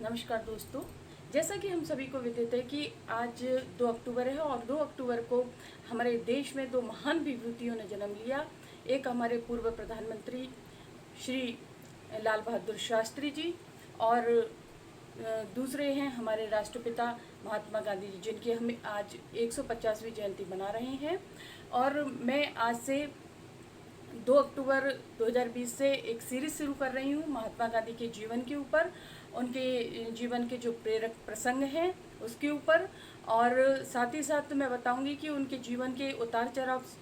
नमस्कार दोस्तों। जैसा कि हम सभी को विदित है कि आज 2 अक्टूबर है और 2 अक्टूबर को हमारे देश में दो महान विभूतियों ने जन्म लिया। एक हमारे पूर्व प्रधानमंत्री श्री लाल बहादुर शास्त्री जी और दूसरे हैं हमारे राष्ट्रपिता महात्मा गांधी जी, जिनकी हम आज 150वीं जयंती मना रहे हैं। और मैं आज से 2 अक्टूबर 2020 से एक सीरीज शुरू कर रही हूँ महात्मा गांधी के जीवन के ऊपर, उनके जीवन के जो प्रेरक प्रसंग हैं उसके ऊपर, और साथ ही साथ मैं बताऊंगी कि उनके जीवन के उतार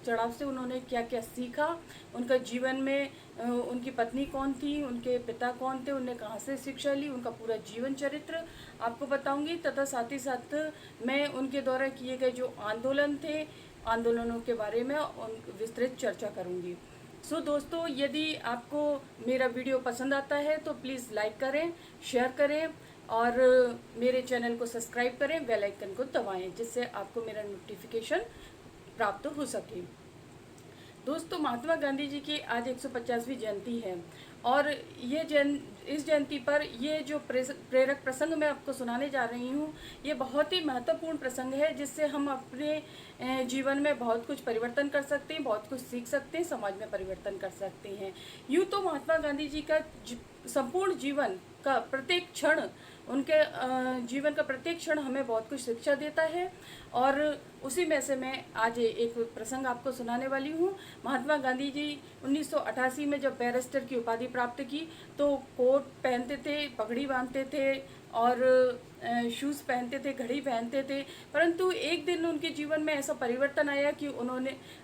चढ़ाव से उन्होंने क्या क्या सीखा, उनका जीवन में उनकी पत्नी कौन थी, उनके पिता कौन थे, उन्हें कहाँ से शिक्षा ली, उनका पूरा जीवन चरित्र आपको बताऊंगी। तथा साथ ही साथ मैं उनके द्वारा किए गए जो आंदोलन थे, आंदोलनों के बारे में विस्तृत चर्चा करूंगी। दोस्तों, यदि आपको मेरा वीडियो पसंद आता है तो प्लीज़ लाइक करें, शेयर करें और मेरे चैनल को सब्सक्राइब करें, बेल आइकन को दबाएं, जिससे आपको मेरा नोटिफिकेशन प्राप्त हो सके। दोस्तों, महात्मा गांधी जी की आज 150वीं जयंती है और इस जयंती पर ये जो प्रेरक प्रसंग मैं आपको सुनाने जा रही हूँ, ये बहुत ही महत्वपूर्ण प्रसंग है, जिससे हम अपने जीवन में बहुत कुछ परिवर्तन कर सकते हैं, बहुत कुछ सीख सकते हैं, समाज में परिवर्तन कर सकते हैं। यूँ तो महात्मा गांधी जी का संपूर्ण जीवन का प्रत्येक क्षण, उनके जीवन का प्रत्येक क्षण हमें बहुत कुछ शिक्षा देता है। और उसी में से मैं आज एक प्रसंग आपको सुनाने वाली हूँ। महात्मा गांधी जी 1988 में जब बैरिस्टर की उपाधि प्राप्त की तो कोट पहनते थे, पगड़ी बांधते थे और शूज़ पहनते थे, घड़ी पहनते थे। परंतु एक दिन उनके जीवन में ऐसा परिवर्तन आया कि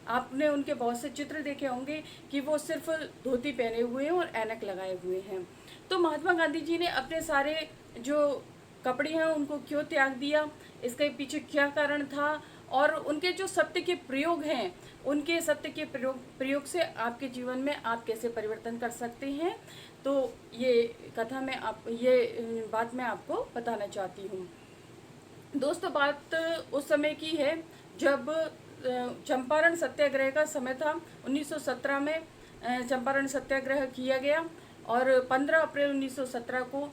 आपने उनके बहुत से चित्र देखे होंगे कि वो सिर्फ धोती पहने हुए हैं और ऐनक लगाए हुए हैं। तो महात्मा गांधी जी ने अपने सारे जो कपड़े हैं उनको क्यों त्याग दिया, इसके पीछे क्या कारण था, और उनके जो सत्य के प्रयोग हैं, उनके सत्य के प्रयोग से आपके जीवन में आप कैसे परिवर्तन कर सकते हैं, तो ये बात मैं आपको बताना चाहती हूँ। दोस्तों, बात उस समय की है जब चंपारण सत्याग्रह का समय था। 1917 में चंपारण सत्याग्रह किया गया और 15 अप्रैल 1917 को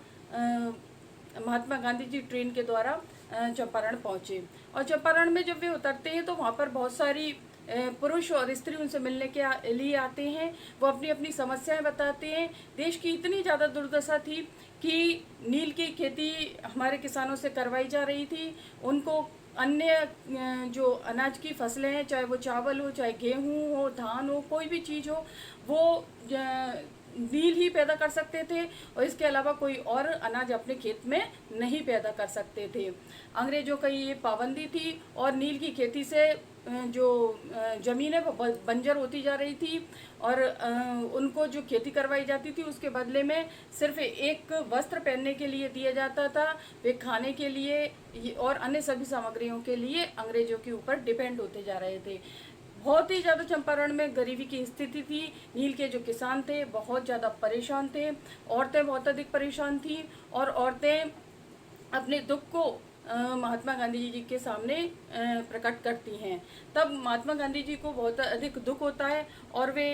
महात्मा गांधी जी ट्रेन के द्वारा चंपारण पहुँचे। और चंपारण में जब वे उतरते हैं तो वहाँ पर बहुत सारी पुरुष और स्त्री उनसे मिलने के लिए आते हैं। वो अपनी अपनी समस्याएं बताते हैं। देश की इतनी ज़्यादा दुर्दशा थी कि नील की खेती हमारे किसानों से करवाई जा रही थी। उनको अन्य जो अनाज की फसलें हैं, चाहे वो चावल हो, चाहे गेहूं हो, धान हो, कोई भी चीज़ हो, वो नील ही पैदा कर सकते थे और इसके अलावा कोई और अनाज अपने खेत में नहीं पैदा कर सकते थे। अंग्रेजों का ये पाबंदी थी और नील की खेती से जो ज़मीन है वो बंजर होती जा रही थी और उनको जो खेती करवाई जाती थी उसके बदले में सिर्फ एक वस्त्र पहनने के लिए दिया जाता था। वे खाने के लिए और अन्य सभी सामग्रियों के लिए अंग्रेजों के ऊपर डिपेंड होते जा रहे थे। बहुत ही ज़्यादा चंपारण में गरीबी की स्थिति थी। नील के जो किसान थे बहुत ज़्यादा परेशान थे। औरतें बहुत अधिक परेशान थी और औरतें अपने दुख को महात्मा गांधी जी के सामने प्रकट करती हैं। तब महात्मा गांधी जी को बहुत अधिक दुख होता है और वे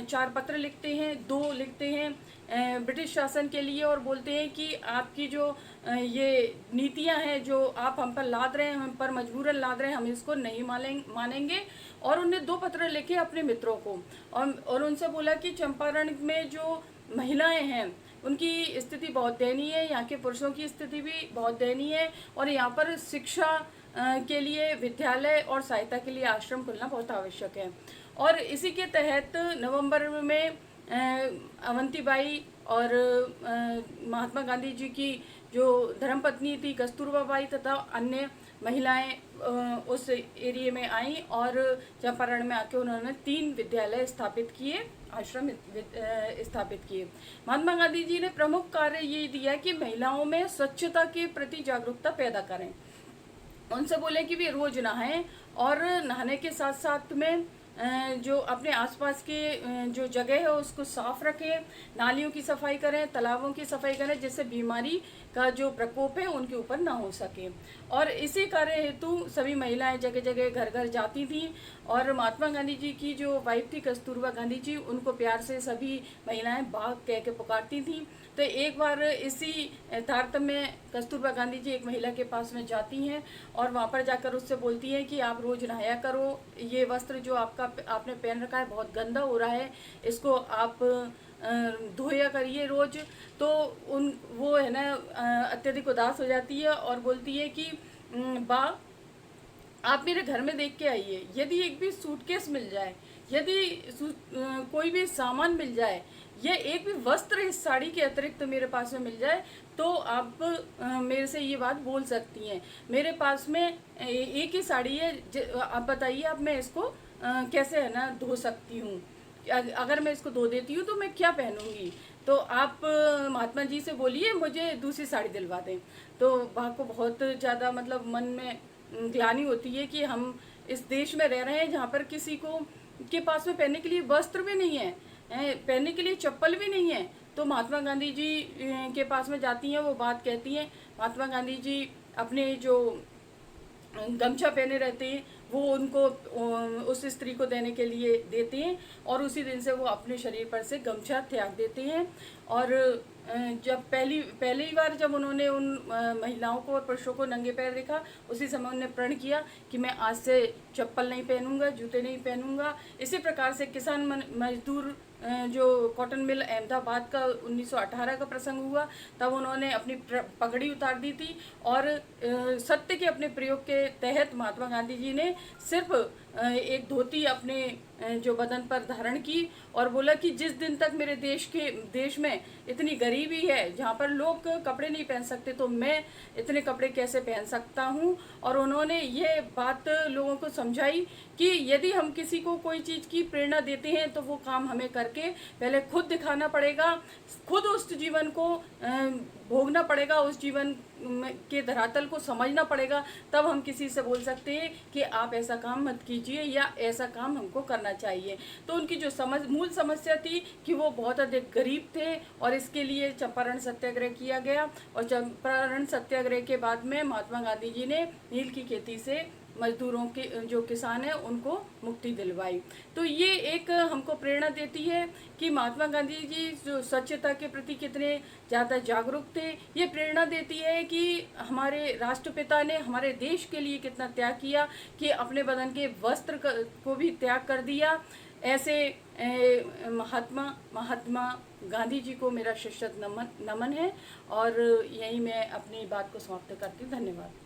4 पत्र लिखते हैं, 2 लिखते हैं ब्रिटिश शासन के लिए और बोलते हैं कि आपकी जो ये नीतियां हैं जो आप हम पर लाद रहे हैं, हम पर मजबूरन लाद रहे हैं, हम इसको नहीं मानेंगे। और उनने 2 पत्र लिखे अपने मित्रों को और उनसे बोला कि चंपारण में जो महिलाएं हैं उनकी स्थिति बहुत दयनीय है, यहाँ के पुरुषों की स्थिति भी बहुत दयनीय है और यहाँ पर शिक्षा के लिए विद्यालय और सहायता के लिए आश्रम खुलना बहुत आवश्यक है। और इसी के तहत नवंबर में अवंतीबाई और महात्मा गांधी जी की जो धर्मपत्नी थी कस्तूरबा बाई तथा अन्य महिलाएं उस एरिया में आई और चंपारण में आके उन्होंने 3 विद्यालय स्थापित किए, आश्रम स्थापित किए। महात्मा गांधी जी ने प्रमुख कार्य ये दिया कि महिलाओं में स्वच्छता के प्रति जागरूकता पैदा करें। उनसे बोले कि वे रोज नहाएं और नहाने के साथ साथ में जो अपने आसपास के जो जगह है उसको साफ रखें, नालियों की सफाई करें, तालाबों की सफाई करें, जिससे बीमारी का जो प्रकोप है उनके ऊपर ना हो सके। और इसी कार्य हेतु सभी महिलाएं जगह जगह घर घर जाती थीं और महात्मा गांधी जी की जो वाइफ थी कस्तूरबा गांधी जी, उनको प्यार से सभी महिलाएं बाघ कह के पुकारती थीं। तो एक बार इसी तारतम्य में कस्तूरबा गांधी जी एक महिला के पास में जाती हैं और वहाँ पर जाकर उससे बोलती हैं कि आप रोज़ नहाया करो, ये वस्त्र जो आपने पहन रखा है बहुत गंदा हो रहा है, इसको आप धोया करिए रोज। तो वो है ना अत्यधिक उदास हो जाती है और बोलती है कि बा आप मेरे घर में देख के आइए, यदि एक भी सूटकेस मिल जाए, यदि कोई भी सामान मिल जाए या एक भी वस्त्र इस साड़ी के अतिरिक्त तो मेरे पास में मिल जाए तो आप मेरे से ये बात बोल सकती हैं। मेरे पास में एक ही साड़ी है, आप बताइए अब मैं इसको कैसे है ना धो सकती हूँ, अगर मैं इसको धो देती हूँ तो मैं क्या पहनूंगी, तो आप महात्मा जी से बोलिए मुझे दूसरी साड़ी दिलवा दें। तो वहाँ को बहुत ज़्यादा मतलब मन में ग्लानि होती है कि हम इस देश में रह रहे हैं जहाँ पर किसी को के पास में पहनने के लिए वस्त्र भी नहीं है, पहनने के लिए चप्पल भी नहीं है। तो महात्मा गांधी जी के पास में जाती हैं, वो बात कहती हैं। महात्मा गांधी जी अपने जो गमछा पहने रहते हैं वो उनको उस स्त्री को देने के लिए देते हैं और उसी दिन से वो अपने शरीर पर से गमछा त्याग देते हैं। और जब पहली बार जब उन्होंने उन महिलाओं को और पुरुषों को नंगे पैर देखा, उसी समय उन्होंने प्रण किया कि मैं आज से चप्पल नहीं पहनूंगा, जूते नहीं पहनूंगा। इसी प्रकार से किसान मजदूर जो कॉटन मिल अहमदाबाद का 1918 का प्रसंग हुआ, तब उन्होंने अपनी पगड़ी उतार दी थी और सत्य के अपने प्रयोग के तहत महात्मा गांधी जी ने सिर्फ एक धोती अपने जो बदन पर धारण की और बोला कि जिस दिन तक मेरे देश में इतनी गरीबी है जहाँ पर लोग कपड़े नहीं पहन सकते तो मैं इतने कपड़े कैसे पहन सकता हूँ। और उन्होंने ये बात लोगों को समझाई कि यदि हम किसी को कोई चीज़ की प्रेरणा देते हैं तो वो काम हमें करके पहले खुद दिखाना पड़ेगा, खुद उस जीवन को भोगना पड़ेगा, उस जीवन के धरातल को समझना पड़ेगा, तब हम किसी से बोल सकते हैं कि आप ऐसा काम मत कीजिए या ऐसा काम हमको करना चाहिए। तो उनकी जो मूल समस्या थी कि वो बहुत अधिक गरीब थे और इसके लिए चंपारण सत्याग्रह किया गया और चंपारण सत्याग्रह के बाद में महात्मा गांधी जी ने नील की खेती से मजदूरों के जो किसान हैं उनको मुक्ति दिलवाई। तो ये एक हमको प्रेरणा देती है कि महात्मा गांधी जी जो स्वच्छता के प्रति कितने ज़्यादा जागरूक थे। ये प्रेरणा देती है कि हमारे राष्ट्रपिता ने हमारे देश के लिए कितना त्याग किया कि अपने बदन के वस्त्र को भी त्याग कर दिया। ऐसे महात्मा गांधी जी को मेरा शिष्ट नमन है और यही मैं अपनी बात को समाप्त करती हूँ। धन्यवाद।